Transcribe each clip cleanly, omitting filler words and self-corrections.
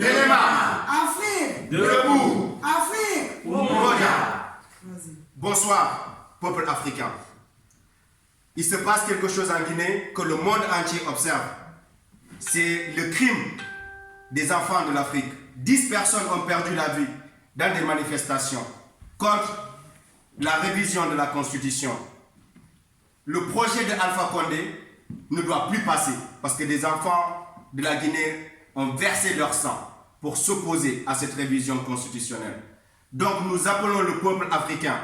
Téléma. Afrique. Debout. Afrique. Umoja. Bonsoir, peuple africain. Il se passe quelque chose en Guinée que le monde entier observe. C'est le crime des enfants de l'Afrique. 10 personnes ont perdu la vie dans des manifestations contre la révision de la Constitution. Le projet de Alpha Condé ne doit plus passer parce que des enfants de la Guinée ont versé leur sang pour s'opposer à cette révision constitutionnelle. Donc nous appelons le peuple africain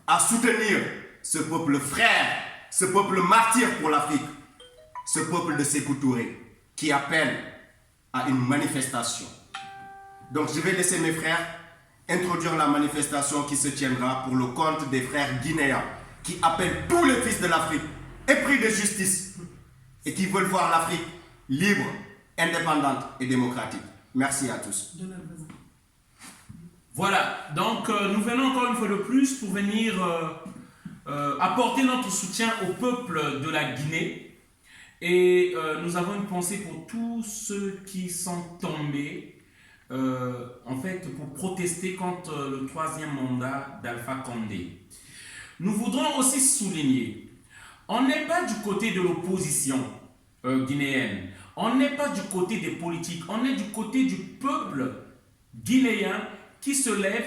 à soutenir ce peuple frère, ce peuple martyr pour l'Afrique, ce peuple de Sékou Touré qui appelle à une manifestation. Donc je vais laisser mes frères introduire la manifestation qui se tiendra pour le compte des frères guinéens qui appellent tous les fils de l'Afrique épris de justice et qui veulent voir l'Afrique libre, indépendante et démocratique. Merci à tous. Voilà, donc nous venons encore une fois de plus pour venir apporter notre soutien au peuple de la Guinée. Et nous avons une pensée pour tous ceux qui sont tombés, en fait, pour protester contre le 3e mandat d'Alpha Condé. Nous voudrons aussi souligner, on n'est pas du côté de l'opposition guinéenne, on n'est pas du côté des politiques, on est du côté du peuple guinéen qui se lève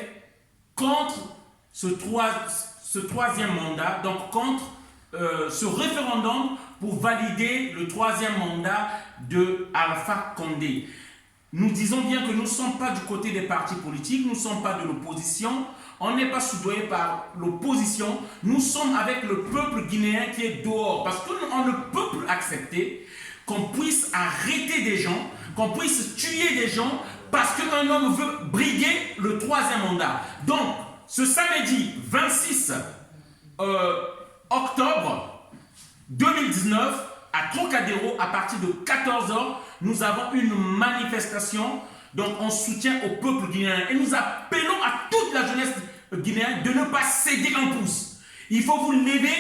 contre ce 3e mandat, donc contre ce référendum pour valider le 3e mandat de Alpha Condé. Nous disons bien que nous ne sommes pas du côté des partis politiques, nous ne sommes pas de l'opposition, on n'est pas soudoyé par l'opposition, nous sommes avec le peuple guinéen qui est dehors, parce qu'on ne peut plus accepter qu'on puisse arrêter des gens, qu'on puisse tuer des gens, parce qu'un homme veut briguer le 3e mandat. Donc, ce samedi 26 octobre 2019, à Trocadéro, à partir de 14 h, nous avons une manifestation, donc en soutien au peuple guinéen. Et nous appelons à toute la jeunesse guinéenne de ne pas céder un pouce. Il faut vous lever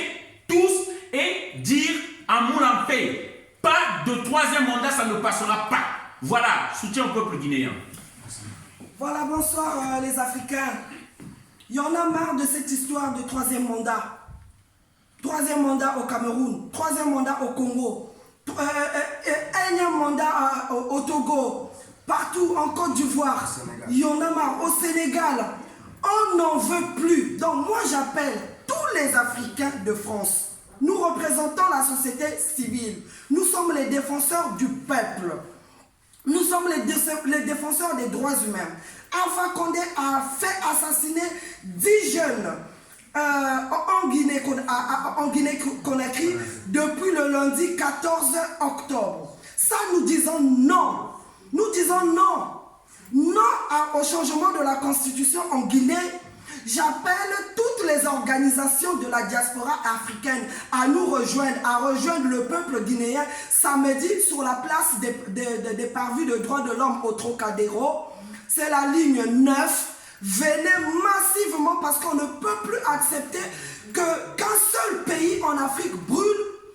tous et dire à Moulin Paix, pas de 3e mandat, ça ne passera pas. Voilà, soutien au peuple guinéen. Voilà, bonsoir les Africains. Il y en a marre de cette histoire de 3e mandat. 3e mandat au Cameroun, 3e mandat au Congo, 1e mandat au Togo, partout en Côte d'Ivoire. Il y en a marre au Sénégal. On n'en veut plus. Donc moi j'appelle tous les Africains de France. Nous représentons la société civile. Nous sommes les défenseurs du peuple. Nous sommes les défenseurs des droits humains. Alpha Condé a fait assassiner 10 jeunes en Guinée-Conakry depuis le lundi 14 octobre. Ça, nous disons non. Nous disons non. Non au changement de la constitution en Guinée. J'appelle toutes les organisations de la diaspora africaine à nous rejoindre, à rejoindre le peuple guinéen samedi sur la place des parvis de droits de l'homme au Trocadéro. C'est la ligne 9. Venez massivement parce qu'on ne peut plus accepter qu'un seul pays en Afrique brûle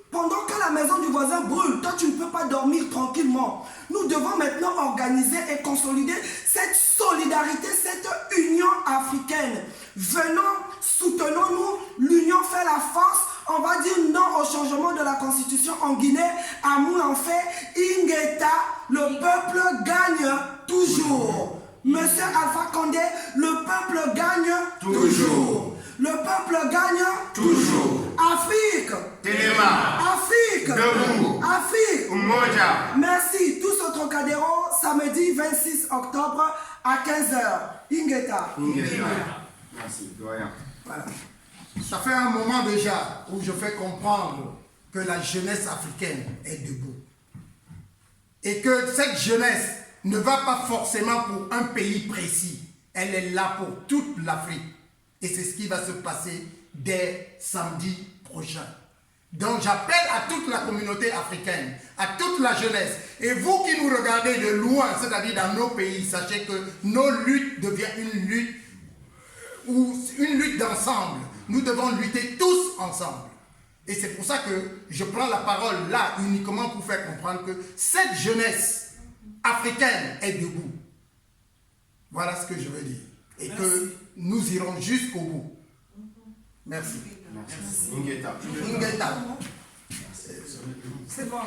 pendant que la maison du voisin brûle. Toi, tu ne peux pas dormir tranquillement. Nous devons maintenant organiser et consolider cette solidarité, cette union africaine. Venons, soutenons-nous, l'union fait la force. On va dire non au changement de la constitution en Guinée. À Moulanfé, Ingeta, le peuple gagne toujours. Monsieur Alpha Condé, le peuple gagne toujours. Le peuple gagne toujours. Afrique. Téléma. Afrique. Debout. Afrique. Umoja. Merci. Tous au Trocadéro, samedi 26 octobre à 15 h. Ingeta. Merci, doyen. Voilà. Ça fait un moment déjà où je fais comprendre que la jeunesse africaine est debout. Et que cette jeunesse ne va pas forcément pour un pays précis. Elle est là pour toute l'Afrique. Et c'est ce qui va se passer dès samedi prochain. Donc j'appelle à toute la communauté africaine, à toute la jeunesse. Et vous qui nous regardez de loin, c'est-à-dire dans nos pays, sachez que nos luttes deviennent une lutte d'ensemble. Nous devons lutter tous ensemble. Et c'est pour ça que je prends la parole là uniquement pour faire comprendre que cette jeunesse africaine est debout. Voilà ce que je veux dire. Et que nous irons jusqu'au bout. Merci. Merci. Ingeta. Ingeta. C'est bon.